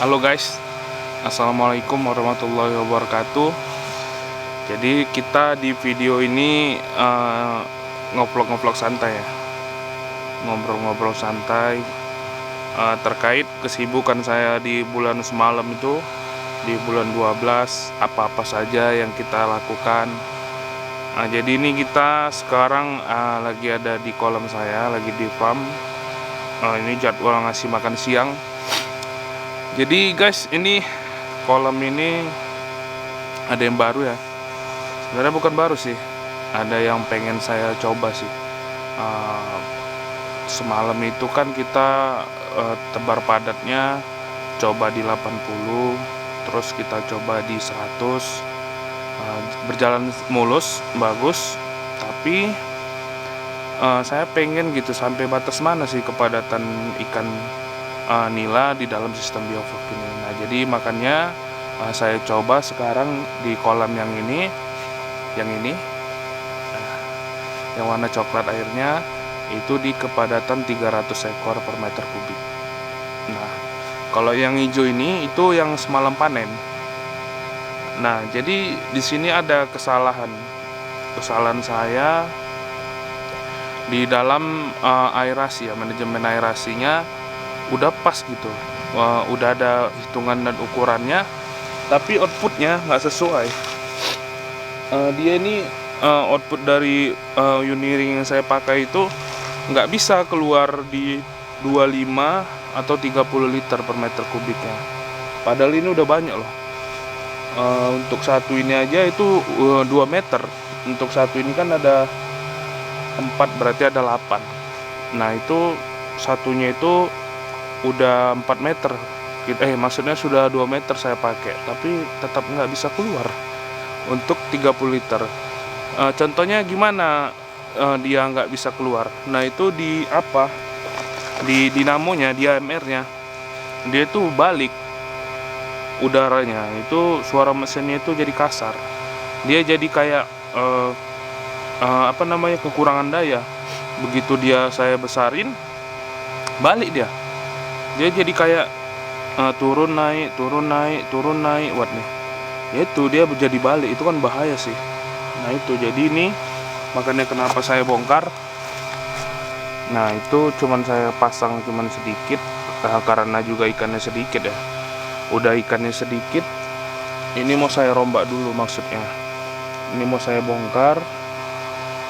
Halo guys, assalamualaikum warahmatullahi wabarakatuh. Jadi kita di video ini ngevlog santai ya, ngobrol-ngobrol santai terkait kesibukan saya di bulan semalam itu, di bulan 12 apa-apa saja yang kita lakukan. Jadi ini kita sekarang lagi ada di kolam saya, lagi di farm. Ini jadwal ngasih makan siang. Jadi guys, ini kolam ini ada yang baru ya. Sebenarnya bukan baru sih, ada yang pengen saya coba sih. Semalam itu kan kita tebar padatnya coba di 80, terus kita coba di 100. Berjalan mulus, bagus. Tapi saya pengen gitu, sampai batas mana sih kepadatan ikan nila di dalam sistem bioflok ini. Nah, jadi makanya saya coba sekarang di kolam yang ini, yang warna coklat airnya itu di kepadatan 300 ekor per meter kubik. Nah, kalau yang hijau ini itu yang semalam panen. Nah, jadi di sini ada kesalahan saya di dalam aerasi ya, manajemen aerasinya udah pas gitu, udah ada hitungan dan ukurannya, tapi outputnya nggak sesuai. Dia ini output dari Uniring yang saya pakai itu nggak bisa keluar di 25 atau 30 liter per meter kubiknya, padahal ini udah banyak loh. Untuk satu ini aja itu 2 meter. Untuk satu ini kan ada 4, berarti ada 8. Nah, itu satunya itu udah 4 meter, maksudnya sudah 2 meter saya pakai, tapi tetap nggak bisa keluar untuk 30 liter. Contohnya gimana dia nggak bisa keluar? Nah, itu di dinamonya, di AMR-nya, dia itu balik udaranya, itu suara mesinnya itu jadi kasar, dia jadi kayak kekurangan daya. Begitu saya besarin, balik dia jadi kayak turun naik wattnya. Itu dia jadi balik, itu kan bahaya sih. Nah, itu jadi ini makanya kenapa saya bongkar. Nah, itu cuman saya pasang cuman sedikit karena juga ikannya sedikit ya. Udah ikannya sedikit, ini mau saya rombak dulu, maksudnya ini mau saya bongkar,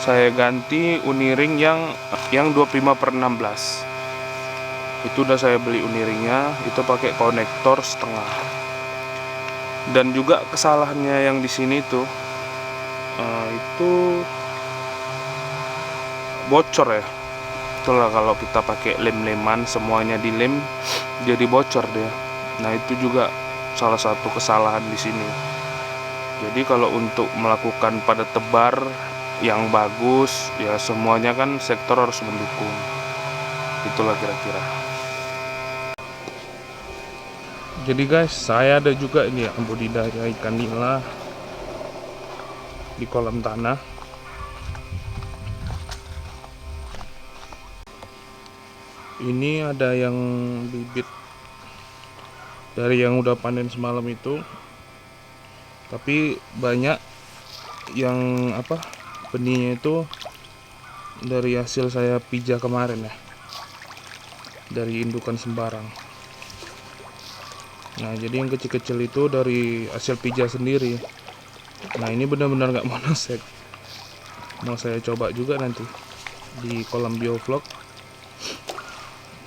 saya ganti Uniring yang 25/16. Itu udah saya beli Uniringnya, itu pakai konektor setengah. Dan juga kesalahannya yang di sini tuh itu bocor ya. Itulah kalau kita pakai lem-leman, semuanya dilem, jadi bocor dia. Nah, itu juga salah satu kesalahan di sini. Jadi kalau untuk melakukan padat tebar yang bagus ya, semuanya kan sektor harus mendukung. Itulah kira-kira. Jadi guys, saya ada juga ini ya, budidaya ikan nila di kolam tanah. Ini ada yang bibit dari yang udah panen semalam itu, tapi banyak yang benihnya itu dari hasil saya pijah kemarin ya, dari indukan sembarang. Nah, jadi yang kecil-kecil itu dari hasil pijah sendiri. Nah, ini benar-benar nggak monosek. Mau saya coba juga nanti di kolam bioflok.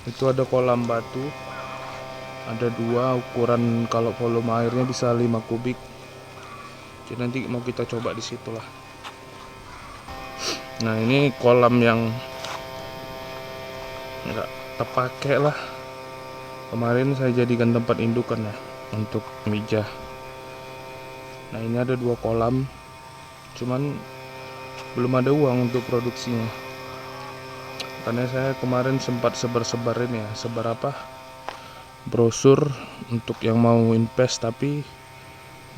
Itu ada kolam batu, ada 2, ukuran kalau volume airnya bisa 5 kubik. Jadi nanti mau kita coba di situ lah. Nah, ini kolam yang nggak terpakai lah. Kemarin saya jadikan tempat indukan ya untuk mijah. Nah, ini ada 2 kolam, cuman belum ada uang untuk produksinya. Karena saya kemarin sempat sebar brosur untuk yang mau invest, tapi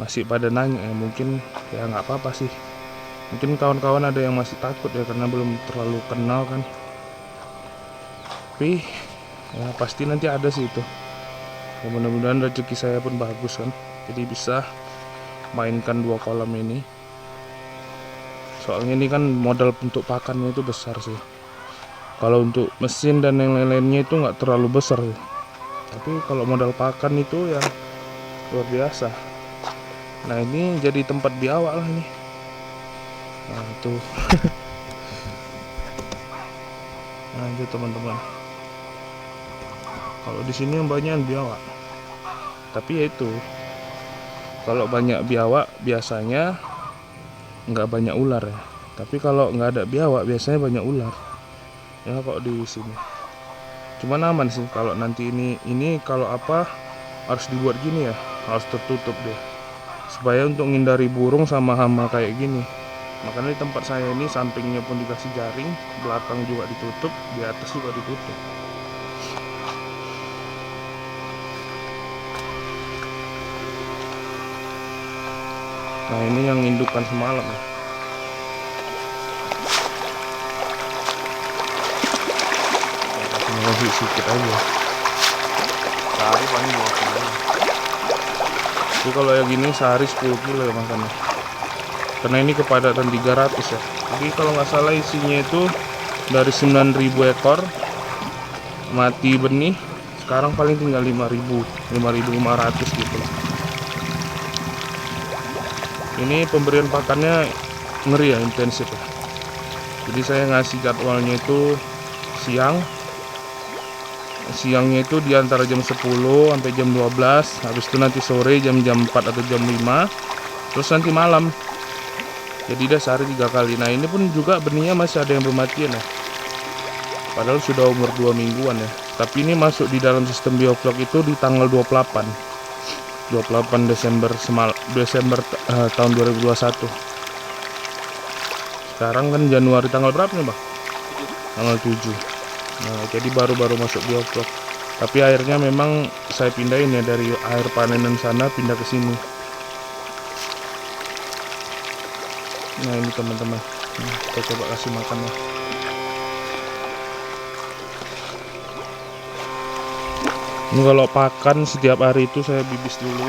masih pada nanya ya. Mungkin ya nggak apa-apa sih. Mungkin kawan-kawan ada yang masih takut ya, karena belum terlalu kenal kan. Tapi ya pasti nanti ada sih itu. Ya, mudah-mudahan rezeki saya pun bagus kan, jadi bisa mainkan 2 kolam ini. Soalnya ini kan modal untuk pakannya itu besar sih. Kalau untuk mesin dan yang lain-lainnya itu nggak terlalu besar ya. Tapi kalau modal pakan itu yang luar biasa. Nah ini jadi tempat biawak lah ini. Nah itu. Nah itu teman-teman. Kalau di sini yang banyak biawak. Tapi ya itu. Kalau banyak biawak biasanya nggak banyak ular ya. Tapi kalau nggak ada biawak biasanya banyak ular. Ya kok di sini. Cuman aman sih kalau nanti ini kalau apa harus dibuat gini ya, harus tertutup deh. Supaya untuk menghindari burung sama hama kayak gini. Makanya di tempat saya ini sampingnya pun dikasih jaring, belakang juga ditutup, di atas juga ditutup. Nah ini yang indukan semalam ya. Kasih sedikit aja. Sehari paling 2 kilo. Itu kalau yang gini sehari 10 kilo ya makannya. Karena ini kepadatan 300 ya. Jadi kalau nggak salah isinya itu dari 9.000 ekor mati benih, sekarang paling tinggal 5.500 gitu. Ini pemberian pakannya ngeri ya, intensif ya. Jadi saya ngasih jadwalnya itu siangnya itu di antara jam 10 sampai jam 12, habis itu nanti sore jam 4 atau jam 5, terus nanti malam. Jadi dia sehari 3 kali. Nah ini pun juga benihnya masih ada yang belum ya. Padahal sudah umur 2 mingguan ya. Tapi ini masuk di dalam sistem bioflok itu di tanggal 28 Desember tahun 2021. Sekarang kan Januari tanggal berapa nih Bang? Tanggal 7. Nah jadi baru-baru masuk bioflok. Tapi airnya memang saya pindahin ya, dari air panenan sana pindah ke sini. Nah ini teman-teman, kita coba kasih makan ya. Ini kalau pakan setiap hari itu saya bibis dulu.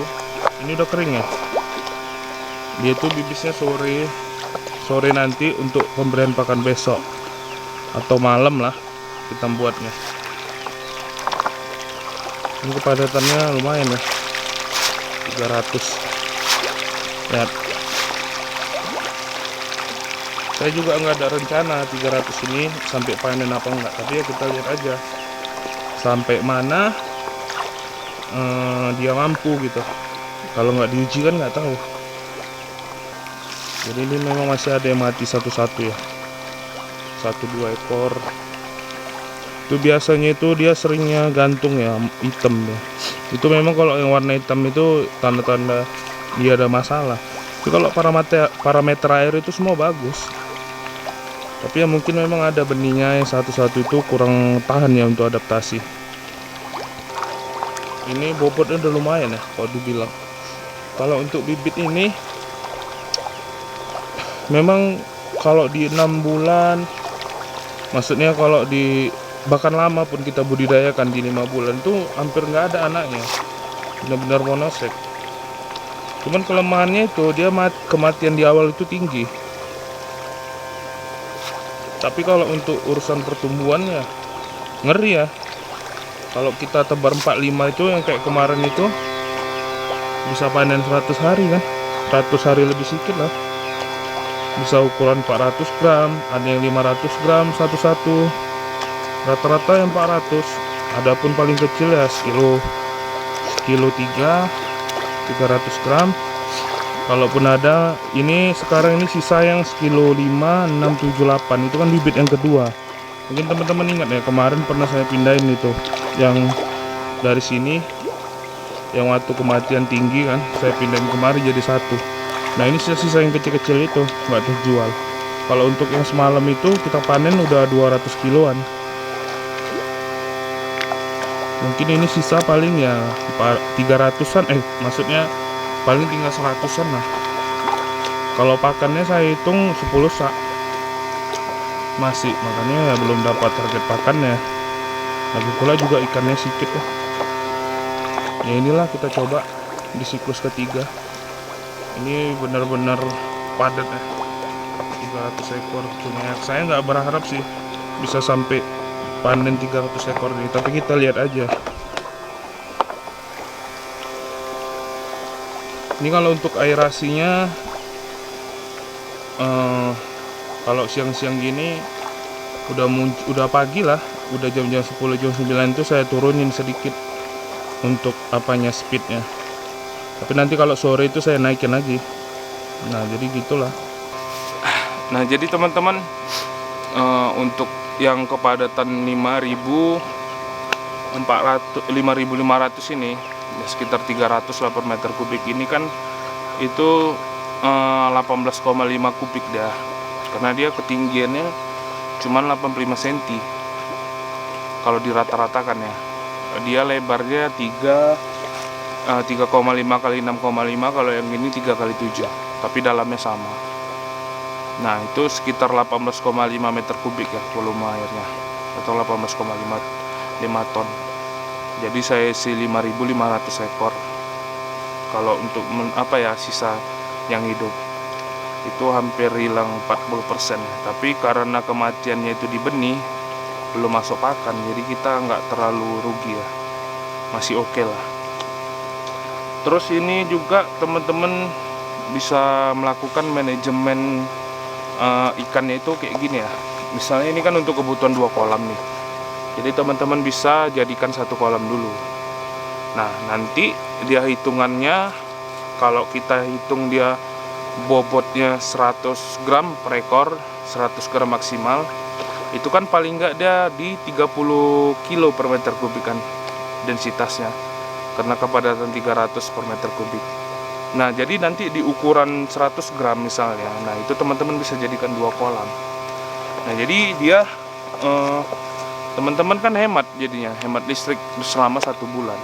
Ini udah kering ya. Dia itu bibisnya sore nanti untuk pemberian pakan besok atau malam lah kita buatnya. Ini kepadatannya lumayan ya, 300 ya. Saya juga nggak ada rencana 300 ini sampai panen apa enggak, tapi ya kita lihat aja sampai mana dia mampu gitu. Kalau nggak diuji kan nggak tahu. Jadi ini memang masih ada yang mati satu-satu ya, 1-2 ekor. Itu biasanya itu dia seringnya gantung ya, hitam ya. Itu memang kalau yang warna hitam itu tanda-tanda dia ada masalah. Tapi kalau parameter air itu semua bagus. Tapi ya mungkin memang ada benihnya yang satu-satu itu kurang tahan ya untuk adaptasi. Ini bobotnya udah lumayan ya kalau dibilang. Kalau untuk bibit ini memang kalau di 6 bulan, maksudnya kalau di bahkan lama pun kita budidayakan di 5 bulan tuh hampir nggak ada anaknya, benar-benar monosek. Cuman kelemahannya itu dia kematian di awal itu tinggi. Tapi kalau untuk urusan pertumbuhan ya ngeri ya. Kalau kita tebar 45 itu yang kayak kemarin itu bisa panen 100 hari kan, 100 hari lebih sedikit lah. Bisa ukuran 400 gram, ada yang 500 gram satu-satu. Rata-rata yang 400. Adapun paling kecil ya sekilo 300 gram. Kalaupun ada, ini sekarang ini sisa yang sekilo 5, 6, 7, 8. Itu kan bibit yang kedua. Mungkin teman-teman ingat ya, kemarin pernah saya pindahin itu yang dari sini, yang waktu kematian tinggi kan, saya pindahin kemarin jadi 1. Nah ini sisa-sisa yang kecil-kecil itu nggak terjual. Kalau untuk yang semalam itu kita panen udah 200 kiloan. Mungkin ini sisa paling ya 300-an, maksudnya paling tinggal 100-an lah. Kalau pakannya saya hitung 10 sak masih, makanya ya belum dapat target pakannya. Lagi pula juga ikannya sedikit ya. Ya inilah kita coba di siklus ketiga. Ini benar-benar padat ya, 300 ekor. Cuma saya nggak berharap sih bisa sampai panen 300 ekor nih, tapi kita lihat aja. Ini kalau untuk aerasinya, kalau siang-siang gini udah pagi lah, udah jam-jam 10 jam 9 itu saya turunin sedikit untuk apanya, speednya. Tapi nanti kalau sore itu saya naikin lagi. Nah jadi gitulah. Nah jadi teman-teman, untuk yang kepadatan 5.500 ini ya, sekitar 308 meter kubik ini kan itu 18,5 kubik dah, karena dia ketinggiannya cuma 85 cm kalau dirata-ratakan ya. Dia lebarnya 3,5 kali 6,5, kalau yang ini 3 kali 7, tapi dalamnya sama. Nah itu sekitar 18,5 meter kubik ya volume airnya, atau 18,5 ton. Jadi saya isi 5.500 ekor. Kalau untuk sisa yang hidup itu hampir hilang 40%. Tapi karena kematiannya itu di benih, belum masuk pakan, jadi kita nggak terlalu rugi ya, masih oke lah. Terus ini juga teman-teman bisa melakukan manajemen ikannya itu kayak gini ya. Misalnya ini kan untuk kebutuhan 2 kolam nih, jadi teman-teman bisa jadikan 1 kolam dulu. Nah nanti dia hitungannya, kalau kita hitung dia bobotnya 100 gram per ekor, 100 gram maksimal, itu kan paling nggak dia di 30 kilo per meter kubik kan densitasnya, karena kepadatan 300 per meter kubik. Nah jadi nanti di ukuran 100 gram misalnya, nah itu teman-teman bisa jadikan 2 kolam. Nah jadi dia teman-teman kan hemat, jadinya hemat listrik selama 1 bulan.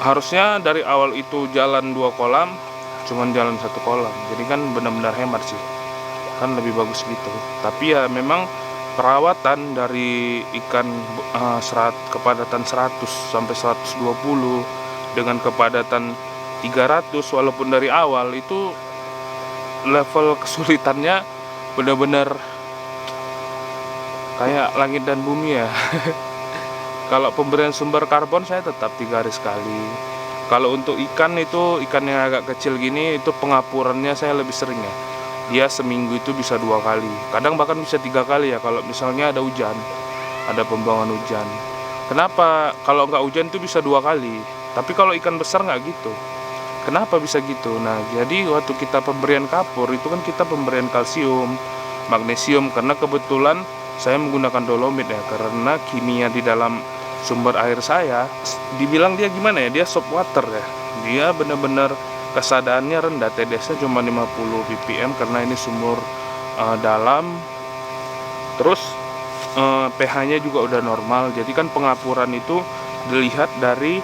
Harusnya dari awal itu jalan 2 kolam, cuman jalan 1 kolam, jadi kan benar-benar hemat sih, kan lebih bagus gitu. Tapi ya memang perawatan dari ikan kepadatan 100 sampai 120 dengan kepadatan 300, walaupun dari awal itu level kesulitannya benar-benar kayak langit dan bumi ya. Kalau pemberian sumber karbon saya tetap 3 hari sekali. Kalau untuk ikan itu, ikan yang agak kecil gini, itu pengapurannya saya lebih sering ya. Dia seminggu itu bisa 2 kali, kadang bahkan bisa 3 kali ya, kalau misalnya ada hujan, ada pembuangan hujan. Kenapa kalau nggak hujan itu bisa 2 kali, tapi kalau ikan besar nggak gitu. Kenapa bisa gitu? Nah jadi waktu kita pemberian kapur itu kan kita pemberian kalsium, magnesium, karena kebetulan saya menggunakan dolomit ya, karena kimia di dalam sumber air saya, dibilang dia gimana ya, dia soft water ya, dia benar-benar kesadaannya rendah, TDS-nya cuma 50 ppm karena ini sumur dalam. Terus pH-nya juga udah normal, jadi kan pengapuran itu dilihat dari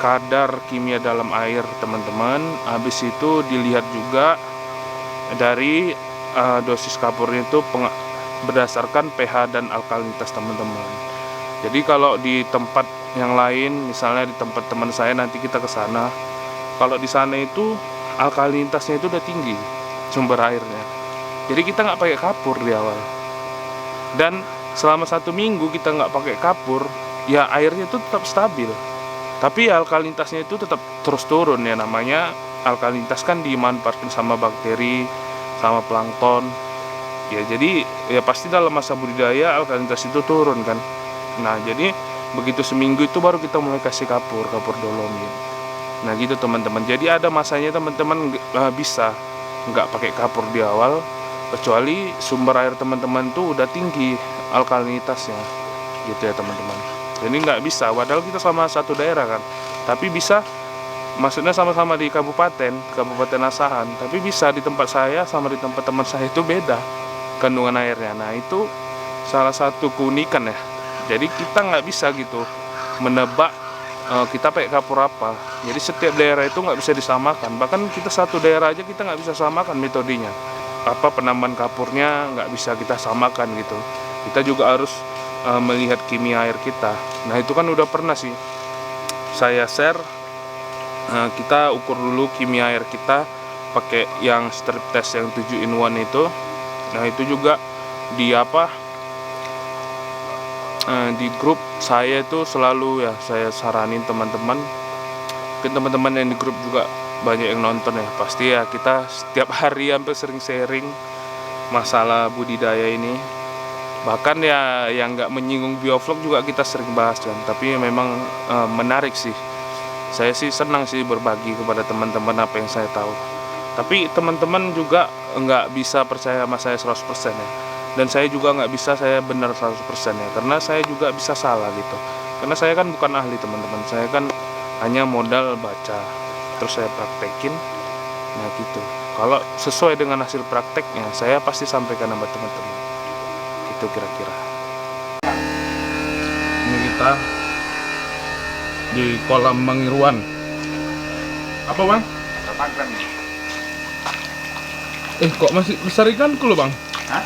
kadar kimia dalam air teman-teman. Habis itu dilihat juga dari dosis kapurnya itu berdasarkan pH dan alkalinitas teman-teman. Jadi kalau di tempat yang lain, misalnya di tempat teman saya, nanti kita ke sana, kalau di sana itu alkalinitasnya itu udah tinggi sumber airnya, jadi kita nggak pakai kapur di awal. Dan selama 1 minggu kita nggak pakai kapur, ya airnya itu tetap stabil, tapi alkalinitasnya itu tetap terus turun ya. Namanya alkalinitas kan dimanfaatkan sama bakteri, sama plankton ya, jadi ya pasti dalam masa budidaya alkalinitas itu turun kan. Nah jadi begitu seminggu itu baru kita mulai kasih kapur dolomit. Nah gitu teman-teman, jadi ada masanya teman-teman bisa nggak pakai kapur di awal, kecuali sumber air teman-teman tuh udah tinggi alkalinitasnya gitu ya teman-teman. Jadi nggak bisa, padahal kita sama satu daerah kan, tapi bisa, maksudnya sama-sama di Kabupaten Asahan, tapi bisa di tempat saya sama di tempat teman saya itu beda kandungan airnya. Nah itu salah satu keunikan ya. Jadi kita nggak bisa gitu menebak kita pakai kapur apa. Jadi setiap daerah itu nggak bisa disamakan. Bahkan kita satu daerah aja kita nggak bisa samakan metodenya. Penambahan kapurnya nggak bisa kita samakan gitu. Kita juga harus melihat kimia air kita. Nah itu kan udah pernah sih saya share. Kita ukur dulu kimia air kita pakai yang strip test yang 7-in-1 itu. Nah itu juga di di grup saya itu selalu ya saya saranin teman-teman. Mungkin teman-teman yang di grup juga banyak yang nonton ya. Pasti ya kita setiap hari hampir sering sharing masalah budidaya ini. Bahkan ya yang nggak menyinggung biovlog juga kita sering bahas kan. Tapi memang menarik sih. Saya sih senang sih berbagi kepada teman-teman apa yang saya tahu. Tapi teman-teman juga nggak bisa percaya sama saya 100% ya. Dan saya juga nggak bisa saya benar 100% ya. Karena saya juga bisa salah gitu. Karena saya kan bukan ahli teman-teman. Saya kan hanya modal baca. Terus saya praktekin. Nah gitu. Kalau sesuai dengan hasil prakteknya, saya pasti sampaikan sama teman-teman. Gitu kira-kira. Ini kita di kolam Mangiruan. Apa bang? Pagram. Kok masih besar ikanku loh bang? Hah?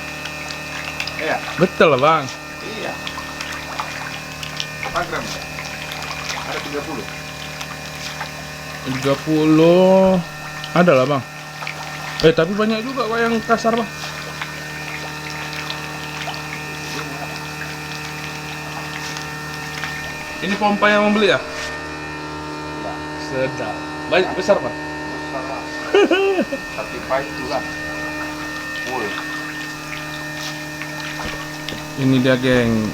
Iya. Betul lah bang. Iya. Pagram. Ada 30. 30 ada lah bang. Tapi banyak juga kok yang kasar bang. Ini pompa yang membeli ya? Ya. Sedap. Banyak besar bang. Besar lah. Tapi pahit juga. Full. Ini dia geng.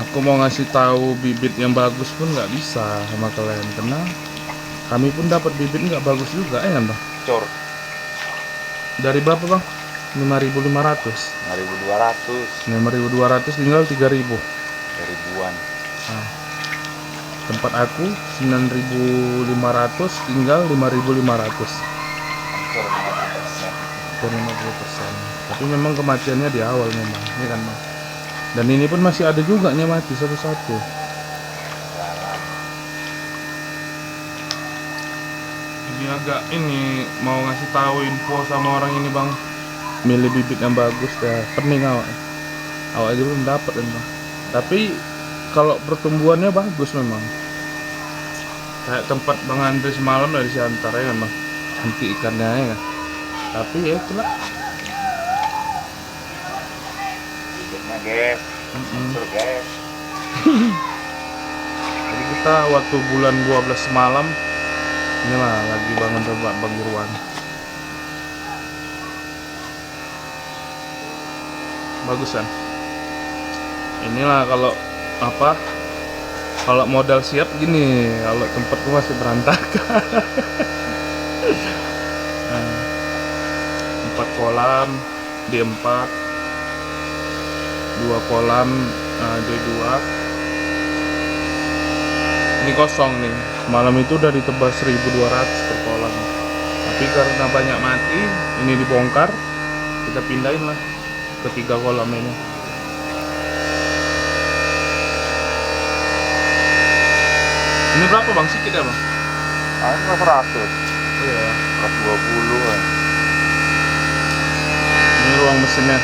Aku mau ngasih tahu bibit yang bagus pun nggak bisa sama kalian karena kami pun dapat bibit nggak bagus juga ya kan bang? Cor. Dari berapa bang? 5.500. 5.200. 5.200 tinggal 3.000. Ribuan. Nah, tempat aku 9.500 tinggal 5.500. Cor 50%. 50%. Tapi memang kematiannya di awal memang, ya kan bang? Dan ini pun masih ada juga nya mati satu-satu. Jadi agak ini mau ngasih tahu info sama orang ini bang. Milih bibit yang bagus ya, pening awak. Awak aja belum dapat kan bang. Tapi kalau pertumbuhannya bagus memang. Kayak tempat Bang Andre semalam dari Siantar ya kan bang. Cantik ikannya ya kan. Tapi ya itulah. Bibitnya guys. Sur guys. Jadi kita waktu bulan 12 semalam inilah lagi bangun tebak Mangiruan. Bagus kan? Inilah kalau modal siap gini, kalau tempatku masih berantakan. 4 kolam D4, 2 kolam D2. Ini kosong nih. Malam itu udah ditebas 1.200 per kolam. Tapi karena banyak mati, ini dibongkar. Kita pindahin lah ke 3 kolam ini. Ini berapa bang? Sedikit ya bang? Ini 100. Iya. 120 kan. Ini ruang mesinnya.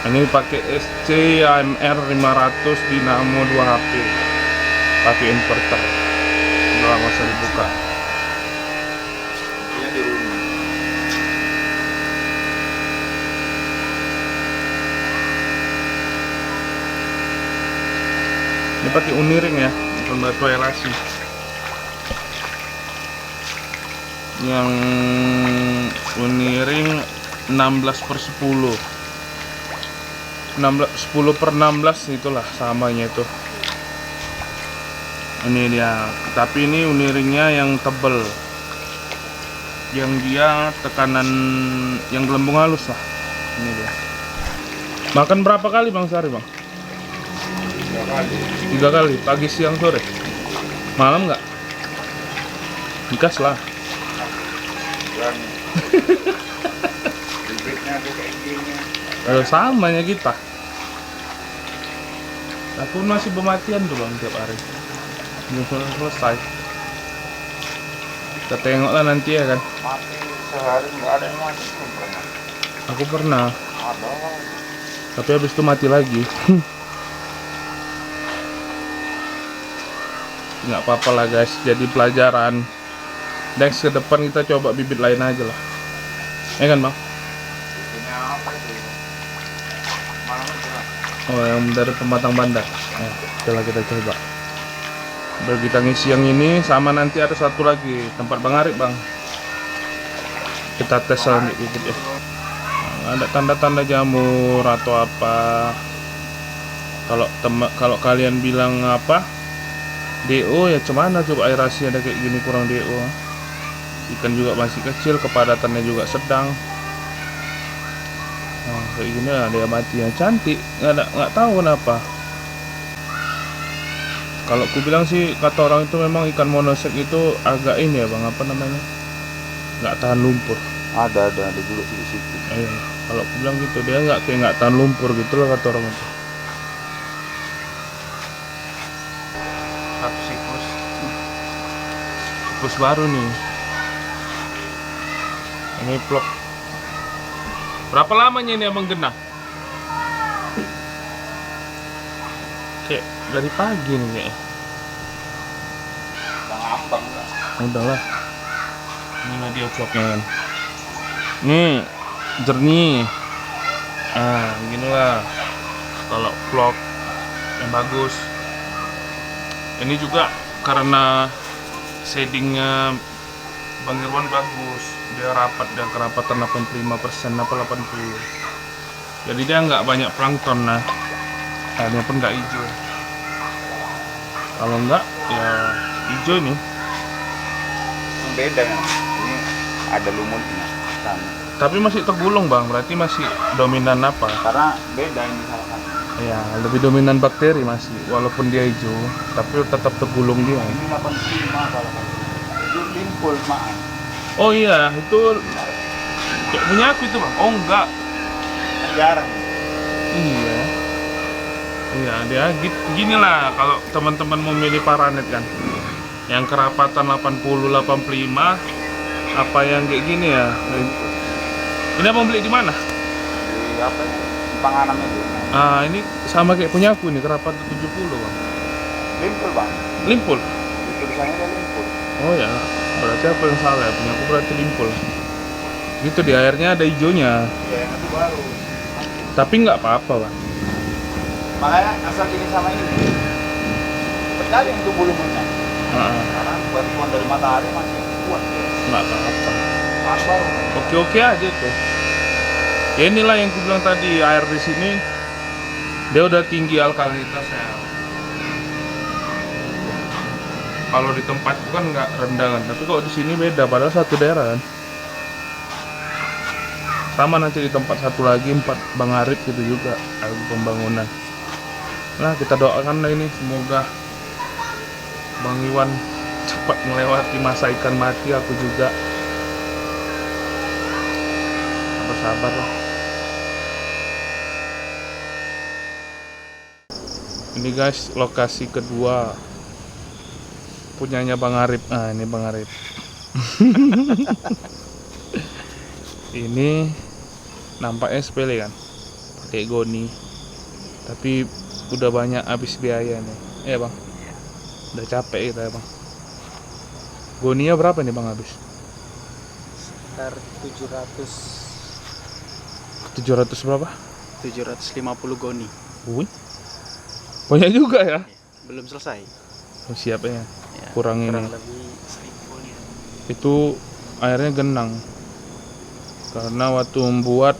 Ini pakai SC AMR 500 Dynamo 2 HP. Pakai inverter. Udah nggak usah dibuka. Ini di rumah. Ini pakai uniring ya, bukan batu aerasi. Yang uniring 16/10. 10/16 itulah samanya itu. Ini dia, tapi ini uniringnya yang tebel, yang dia tekanan yang gelembung halus lah. Ini dia. Makan berapa kali bang sehari bang? 3 kali. 3 kali, pagi, siang, sore. Malam nggak? Gas lah. Dan bibitnya tuh kayak gini. Samanya kita. Aku masih pematian tuh bang tiap hari. Belum selesai. Kita tengok lah nanti ya kan. Mati sehari nggak ada yang mati belum pernah. Aku pernah. Ada. Tapi habis itu mati lagi. Nggak apa-apa lah guys, jadi pelajaran. Next ke depan kita coba bibit lain aja lah. Ya kan bang? Ini apa itu? Malam itu. Oh yang dari Pematang Bandar. Nah, setelah kita coba. Biar kita ngisi yang ini sama nanti ada satu lagi tempat Bang Arif bang. Kita tes lanjut bibit ya. Nah, ada tanda-tanda jamur atau apa? Kalau kalian bilang apa? DO ya cuman coba aerasi ada kayak gini kurang DO. Ikan juga masih kecil, kepadatannya juga sedang. Nah, kayak gini lah dia mati yang cantik, nggak tahu kenapa. Kalau ku bilang sih kata orang itu memang ikan monosek itu agak ini ya bang, apa namanya, nggak tahan lumpur. Ada juga di situ. Iya, kalau ku bilang gitu dia nggak tahan lumpur gitu loh kata orang itu. Satu siklus baru nih. Ini vlog. Berapa lamanya ini abang genah? Kayak dari pagi nih kayaknya. Udah ngambang lah. Udahlah. Inilah dia vlognya kan. Nih jernih. Ah, beginilah kalau vlog yang bagus. Ini juga karena shadingnya Bang Irwan bagus. Dia rapat, dia kerapatan 85% apa 80. Jadi dia nggak banyak plankton nah. Airnya pun nggak hijau. Kalau nggak ya hijau ini. Beda kan. Ini ada lumutnya sama. Tapi masih tergulung bang, berarti masih dominan apa? Karena beda yang misalkan. Ya lebih dominan bakteri masih, walaupun dia hijau, tapi tetap tergulung dia. Ini 85 kalau kan. Itu limpul maaf. Oh iya, itu kayak punya aku itu bang. Oh enggak. Jarang. Iya. Iya, dia gini lah kalau teman-teman mau milih paranet kan. Yang kerapatan 80 85 apa yang kayak gini ya. Ini abang beli di mana? Di apa itu? Panganan itu. Ah, ini sama kayak punya aku nih, kerapatan 70 bang. Limpul bang. Limpul. Itu tulisannya ada limpul. Oh ya, berarti apa yang salah ya? Punya aku berarti limpul. Gitu di airnya ada hijaunya. Iya yang itu baru. Tapi nggak apa-apa bang. Makanya asal ini sama ini. Percaya itu bulu-bulunya. Karena bantuan dari matahari masih kuat ya. Nggak apa-apa. Sabar. Oke-oke aja tuh. Ya inilah yang ku bilang tadi, air di sini dia udah tinggi alkalinitasnya. Kalau di tempatku kan nggak rendah kan, tapi kalau di sini beda, padahal satu daerah kan. Sama nanti di tempat satu lagi, Bang Arif gitu juga, ada pembangunan. Nah kita doakan lah ini, semoga Bang Iwan cepat melewati masa ikan mati, aku juga. Sabar lah. Ini guys lokasi kedua punyanya Bang Arif. Ah ini Bang Arif. Ini nampaknya sepele kan, pakai goni. Tapi udah banyak habis biaya nih. Bang. Udah capek kita ya bang. Goninya berapa nih bang habis? Sekitar 700 berapa? 750 goni. Wih, banyak juga ya. Belum selesai. Oh, siap ya. Ya, Kurang ini. kurang lebih 1000 goni. Itu airnya genang. Karena waktu membuat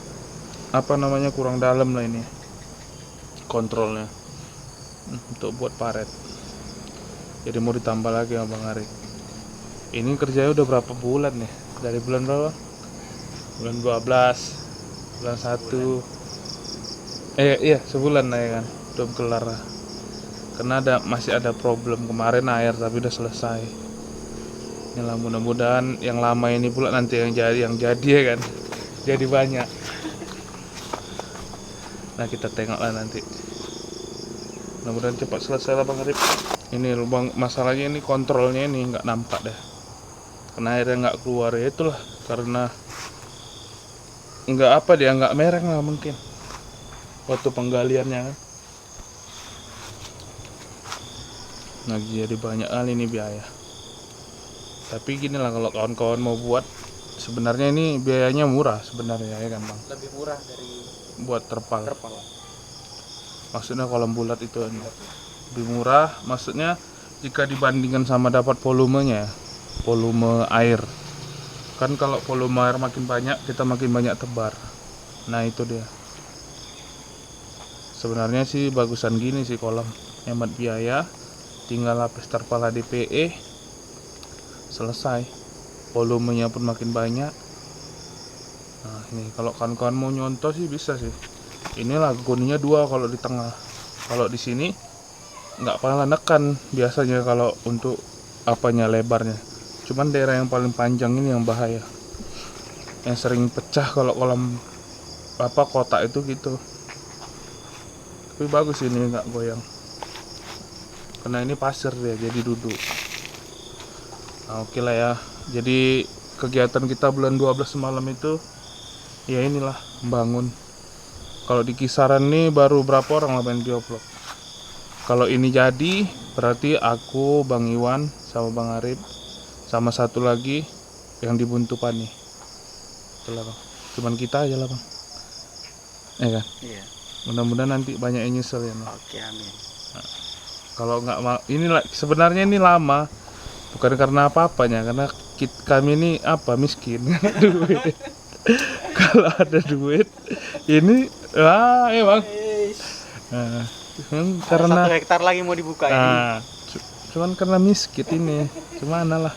apa namanya kurang dalam lah ini kontrolnya untuk buat paret. Jadi mau ditambah lagi sama Bang Ari. Ini kerjanya udah berapa bulan nih? Dari bulan berapa? Bulan 12. Bulan 1 iya sebulan lah ya kan udah kelar lah. Karena masih ada problem kemarin air tapi udah selesai. Yalah mudah-mudahan yang lama ini pula nanti yang jadi ya kan jadi banyak. Nah kita tengok lah nanti, mudah-mudahan cepat selesai lah Bang Arif. Ini lubang masalahnya ini kontrolnya ini nggak nampak dah karena airnya nggak keluar ya itulah karena nggak apa dia nggak mereng lah mungkin waktu penggaliannya kan. Lagi jadi banyak kali ini biaya. Tapi gini lah, kalau kawan-kawan mau buat, sebenarnya ini biayanya murah sebenarnya ya kan bang. Lebih murah dari Buat terpal. terpal. Maksudnya kolam bulat itu lebih murah. Maksudnya jika dibandingkan sama dapat volumenya, volume air. Kan kalau volume air makin banyak, kita makin banyak tebar. Nah itu dia. Sebenarnya sih bagusan gini sih kolam, hemat biaya. Tinggal lapis terpal HDPE, selesai. Volumenya pun makin banyak. Nah ini kalau kawan-kawan mau nyontoh sih bisa sih. Inilah goninya 2 kalau di tengah. Kalau di sini nggak pernah nekan biasanya kalau untuk apanya lebarnya. Cuman daerah yang paling panjang ini yang bahaya. Yang sering pecah kalau kolam kotak itu gitu. Tapi bagus ini nggak goyang. Karena ini pasir dia, jadi duduk. Nah, oke lah ya. Jadi kegiatan kita bulan 12 semalam itu ya inilah membangun. Kalau di kisaran nih baru berapa orang lah main geoblok. Kalau ini jadi berarti aku, Bang Iwan, sama Bang Arif, sama satu lagi yang di Buntupan nih. Itulah bang. Cuman kita aja lah bang. Ya kan? Iya. Mudah-mudahan nanti banyak yang nyesel ya. Bang. Oke, amin. Kalau nggak ini sebenarnya ini lama, bukan karena apa-apanya, karena kami ini miskin, duit. Kalau ada duit, ini ya bang. Nah, karena 1 hektar lagi mau dibuka ini. Cuman karena miskin ini, gimana lah.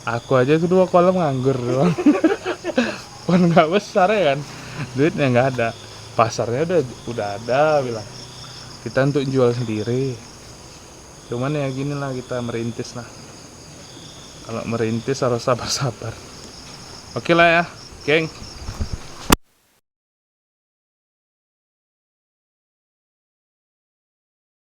Aku aja itu 2 kolam nganggur doang. Kan nggak besar ya kan, duitnya nggak ada, pasarnya udah ada bilang. Kita untuk jual sendiri. Cuman ya gini lah kita merintis lah. Kalau merintis harus sabar-sabar. Oke lah ya, geng.